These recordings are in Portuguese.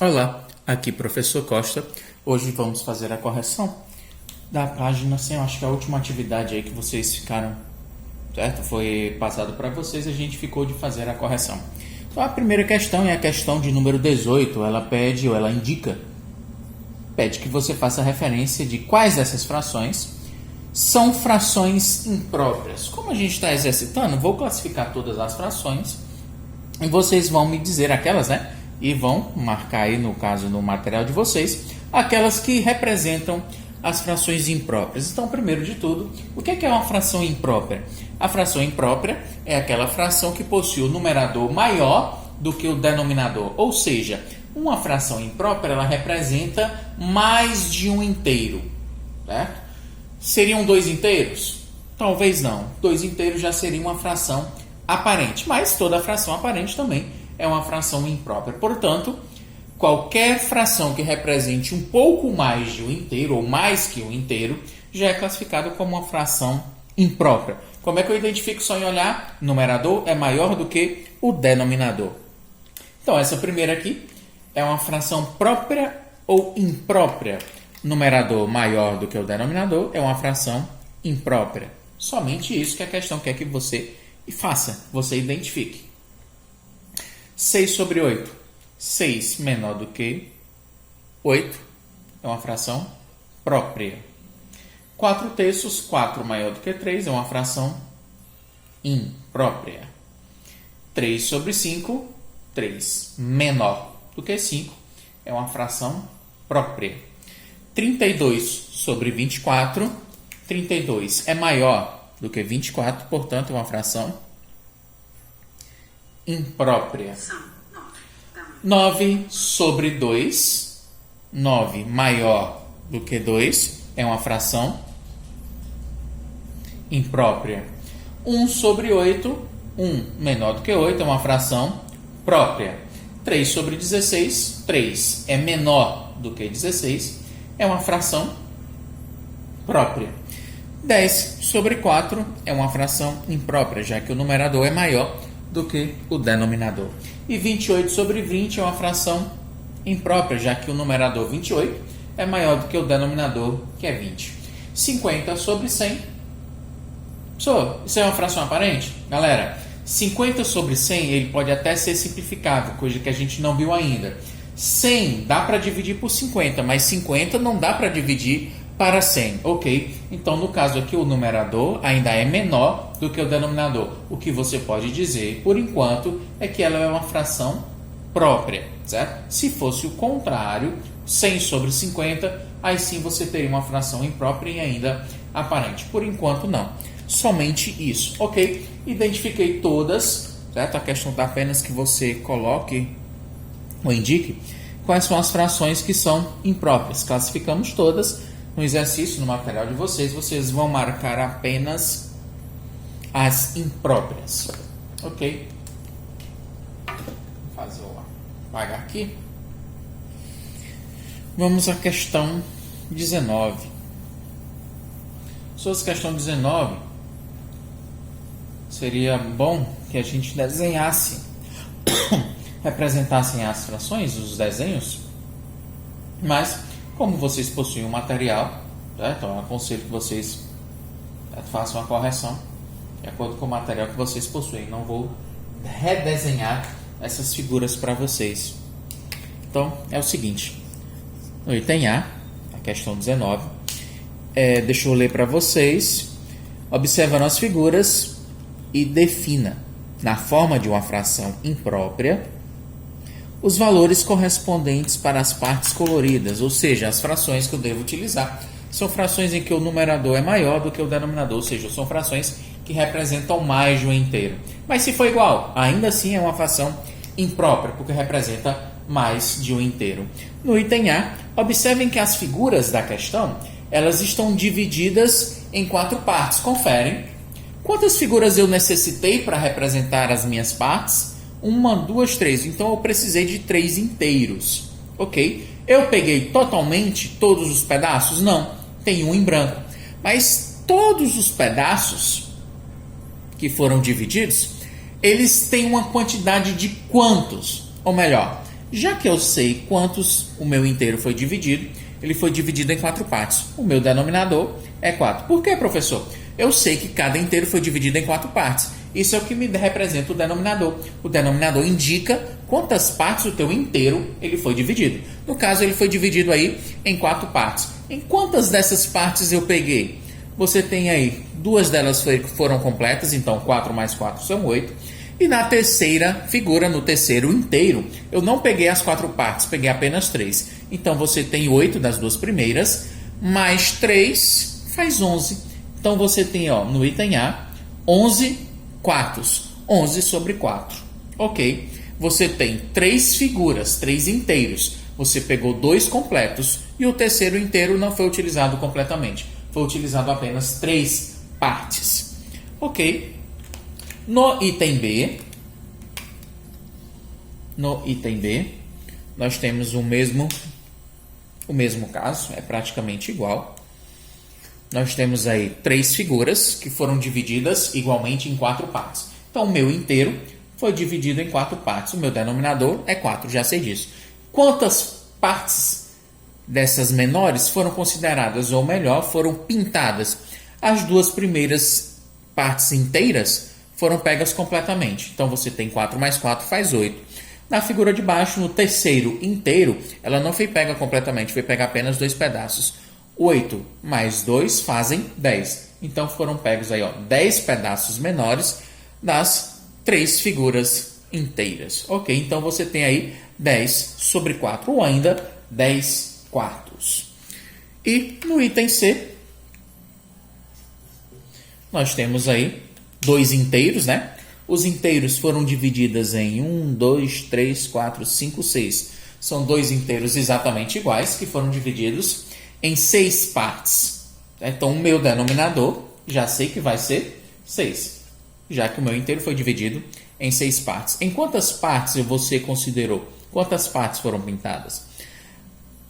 Olá, aqui professor Costa. Hoje vamos fazer a correção da página 100. Acho que a última atividade aí que vocês ficaram, certo? Foi passado para vocês, a gente ficou de fazer a correção. Então a primeira questão é a questão de número 18. Ela pede que você faça referência de quais dessas frações são frações impróprias. Como a gente está exercitando, vou classificar todas as frações e vocês vão me dizer aquelas, né? E vão marcar aí, no caso, no material de vocês, aquelas que representam as frações impróprias. Então, primeiro de tudo, o que é uma fração imprópria? A fração imprópria é aquela fração que possui o numerador maior do que o denominador. Ou seja, uma fração imprópria, ela representa mais de um inteiro, certo? Seriam dois inteiros? Talvez não. Dois inteiros já seria uma fração aparente, mas toda fração aparente também é uma fração imprópria. Portanto, qualquer fração que represente um pouco mais de um inteiro ou mais que um inteiro já é classificado como uma fração imprópria. Como é que eu identifico só em olhar? O numerador é maior do que o denominador. Então, essa primeira aqui é uma fração própria ou imprópria. Numerador maior do que o denominador é uma fração imprópria. Somente isso que a questão quer que você faça, você identifique. 6 sobre 8. 6 menor do que 8 é uma fração própria. 4 terços, 4 maior do que 3 é uma fração imprópria. 3 sobre 5, 3 menor do que 5 é uma fração própria. 32 sobre 24, 32 é maior do que 24, portanto é uma fração imprópria. 9 sobre 2, 9 maior do que 2, é uma fração imprópria. 1 sobre 8, 1 menor do que 8, é uma fração própria. 3 sobre 16, 3 é menor do que 16, é uma fração própria. 10 sobre 4 é uma fração imprópria, já que o numerador é maior do que o denominador. E 28 sobre 20 é uma fração imprópria, já que o numerador 28 é maior do que o denominador, que é 20. 50 sobre 100. Isso é uma fração aparente? Galera, 50 sobre 100 ele pode até ser simplificável, coisa que a gente não viu ainda. 100 dá para dividir por 50, mas 50 não dá para dividir para 100, ok? Então, no caso aqui, o numerador ainda é menor do que o denominador. O que você pode dizer, por enquanto, é que ela é uma fração própria, certo? Se fosse o contrário, 100 sobre 50, aí sim você teria uma fração imprópria e ainda aparente. Por enquanto, não. Somente isso, ok? Identifiquei todas, certo? A questão está apenas que você coloque ou indique quais são as frações que são impróprias. Classificamos todas. No exercício, no material de vocês, vocês vão marcar apenas as impróprias. Ok? Vou apagar aqui. Vamos à questão 19. Sobre a questão 19, seria bom que a gente desenhasse, representassem as frações, os desenhos, mas como vocês possuem um material, certo? Então eu aconselho que vocês façam a correção de acordo com o material que vocês possuem. Não vou redesenhar essas figuras para vocês. Então é o seguinte: no item A, a questão 19, deixa eu ler para vocês. Observa as figuras e defina, na forma de uma fração imprópria, os valores correspondentes para as partes coloridas, ou seja, as frações que eu devo utilizar são frações em que o numerador é maior do que o denominador, ou seja, são frações que representam mais de um inteiro. Mas se for igual, ainda assim é uma fração imprópria, porque representa mais de um inteiro. No item A, observem que as figuras da questão, elas estão divididas em 4 partes. Conferem. Quantas figuras eu necessitei para representar as minhas partes? 1, 2, 3. Então eu precisei de 3 inteiros. Ok? Eu peguei totalmente todos os pedaços? Não. Tem um em branco. Mas todos os pedaços que foram divididos, eles têm uma quantidade de quantos? Ou melhor, Já que eu sei quantos o meu inteiro foi dividido, ele foi dividido em 4 partes. O meu denominador é 4. Por que, professor? Eu sei que cada inteiro foi dividido em 4 partes. Isso é o que me representa o denominador. O denominador indica quantas partes do teu inteiro ele foi dividido. No caso, ele foi dividido aí em 4 partes. Em quantas dessas partes eu peguei? Você tem aí, 2 delas foram completas, então 4 mais 4 são 8. E na terceira figura, no terceiro inteiro, eu não peguei as 4 partes, peguei apenas 3. Então você tem 8 das 2 primeiras, mais 3 faz 11. Então você tem, no item A, 11 quartos, 11 sobre 4. Ok? Você tem 3 figuras, 3 inteiros. Você pegou 2 completos e o terceiro inteiro não foi utilizado completamente. Foi utilizado apenas 3 partes. Ok? No item B, nós temos o mesmo caso, é praticamente igual. Nós temos aí 3 figuras que foram divididas igualmente em 4 partes. Então, o meu inteiro foi dividido em 4 partes. O meu denominador é 4, já sei disso. Quantas partes dessas menores foram consideradas, ou melhor, foram pintadas? As 2 primeiras partes inteiras foram pegas completamente. Então, você tem 4 mais 4 faz 8. Na figura de baixo, no terceiro inteiro, ela não foi pega completamente, foi pegar apenas 2 pedaços. 8 mais 2 fazem 10. Então, foram pegos aí, 10 pedaços menores das 3 figuras inteiras. Ok? Então, você tem aí 10 sobre 4, ou ainda 10 quartos. E no item C, nós temos aí 2 inteiros, né? Os inteiros foram divididos em 1, 2, 3, 4, 5, 6. São 2 inteiros exatamente iguais, que foram divididos em 6 partes. Então, o meu denominador, já sei que vai ser 6, já que o meu inteiro foi dividido em 6 partes. Em quantas partes você considerou? Quantas partes foram pintadas?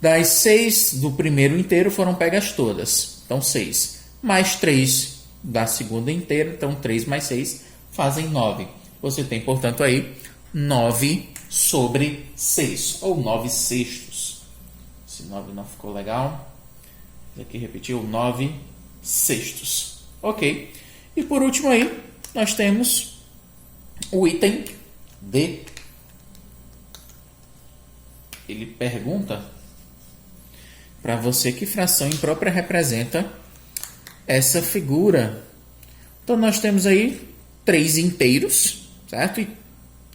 Das 6 do primeiro inteiro foram pegas todas. Então, 6. Mais 3 da segunda inteira. Então, 3 mais 6 fazem 9. Você tem, portanto, aí 9 sobre 6. Ou 9 sextos. Esse 9 não ficou legal. Aqui repetiu 9 sextos. Ok. E por último aí, nós temos o item D. Ele pergunta para você que fração imprópria representa essa figura. Então, nós temos aí 3 inteiros, certo? E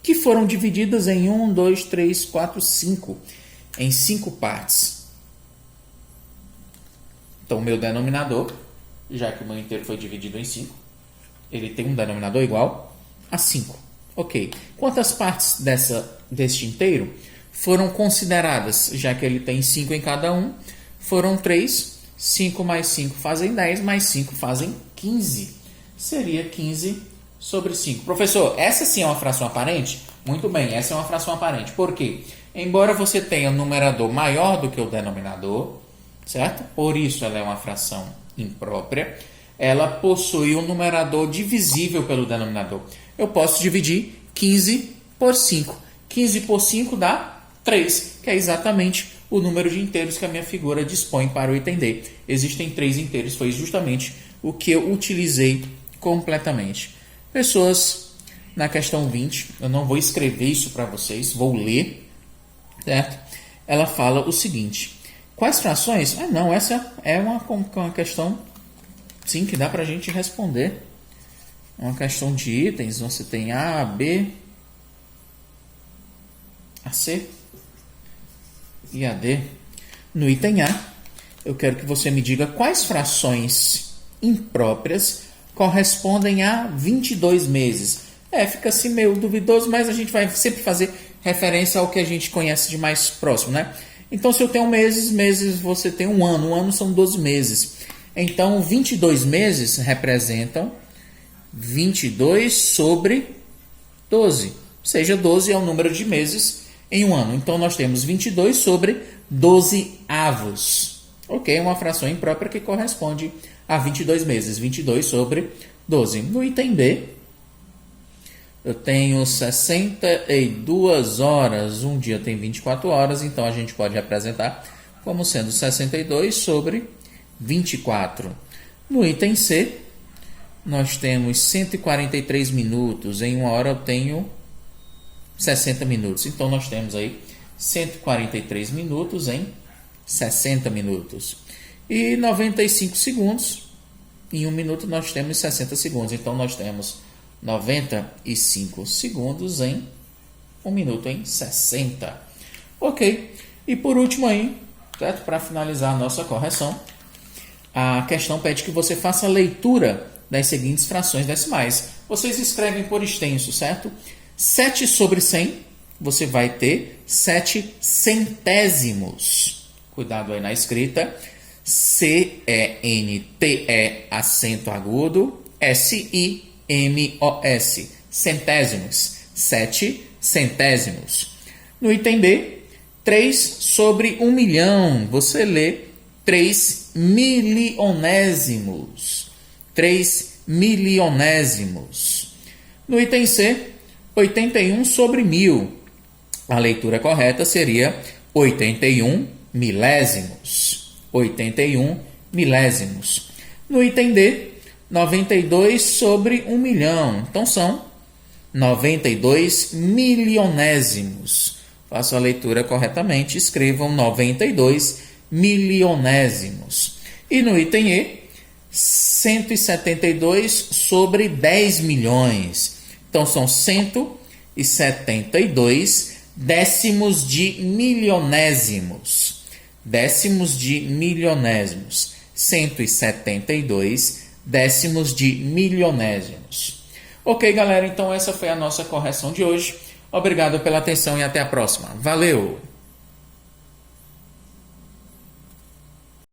que foram divididas em 1, 2, 3, 4, 5. Em 5 partes. Então, o meu denominador, já que o meu inteiro foi dividido em 5, ele tem um denominador igual a 5. Ok. Quantas partes deste inteiro foram consideradas, já que ele tem 5 em cada um? Foram 3. 5 mais 5 fazem 10, mais 5 fazem 15. Seria 15 sobre 5. Professor, essa sim é uma fração aparente? Muito bem, essa é uma fração aparente. Por quê? Embora você tenha um numerador maior do que o denominador, certo? Por isso ela é uma fração imprópria. Ela possui um numerador divisível pelo denominador. Eu posso dividir 15 por 5. 15 por 5 dá 3, que é exatamente o número de inteiros que a minha figura dispõe para o item D. Existem 3 inteiros, foi justamente o que eu utilizei completamente. Pessoas, na questão 20, eu não vou escrever isso para vocês, vou ler, certo? Ela fala o seguinte: quais frações? Não, essa é uma questão, sim, que dá para a gente responder. Uma questão de itens, você tem A, B, a C e a D. No item A, eu quero que você me diga quais frações impróprias correspondem a 22 meses. Fica assim meio duvidoso, mas a gente vai sempre fazer referência ao que a gente conhece de mais próximo, né? Então, se eu tenho meses você tem um ano. Um ano são 12 meses. Então, 22 meses representam 22 sobre 12. Ou seja, 12 é o número de meses em um ano. Então, nós temos 22 sobre 12 avos. Ok? Uma fração imprópria que corresponde a 22 meses. 22 sobre 12. No item B, eu tenho 62 horas, um dia tem 24 horas, então a gente pode representar como sendo 62 sobre 24. No item C, nós temos 143 minutos, em uma hora eu tenho 60 minutos, então nós temos aí 143 minutos em 60 minutos. E 95 segundos, em 1 minuto nós temos 60 segundos, então nós temos 95 segundos em 1 minuto em 60. Ok, e por último aí, certo? Para finalizar a nossa correção, a questão pede que você faça a leitura das seguintes frações decimais. Vocês escrevem por extenso, certo? 7 sobre 100, você vai ter 7 centésimos. Cuidado aí na escrita. C-E-N-T-E, acento agudo, S-I-M-O-S, centésimos, 7 centésimos. No item B, 3 sobre 1 milhão, você lê 3 milionésimos, 3 milionésimos. No item C, 81 sobre 1000, a leitura correta seria 81 milésimos. 81 milésimos. No item D, 92 sobre 1 milhão. Então, são 92 milionésimos. Façam a leitura corretamente. Escrevam 92 milionésimos. E no item E, 172 sobre 10 milhões. Então, são 172 décimos de milionésimos. Décimos de milionésimos, 172 décimos de milionésimos. Ok, galera, então essa foi a nossa correção de hoje. Obrigado pela atenção e até a próxima. Valeu!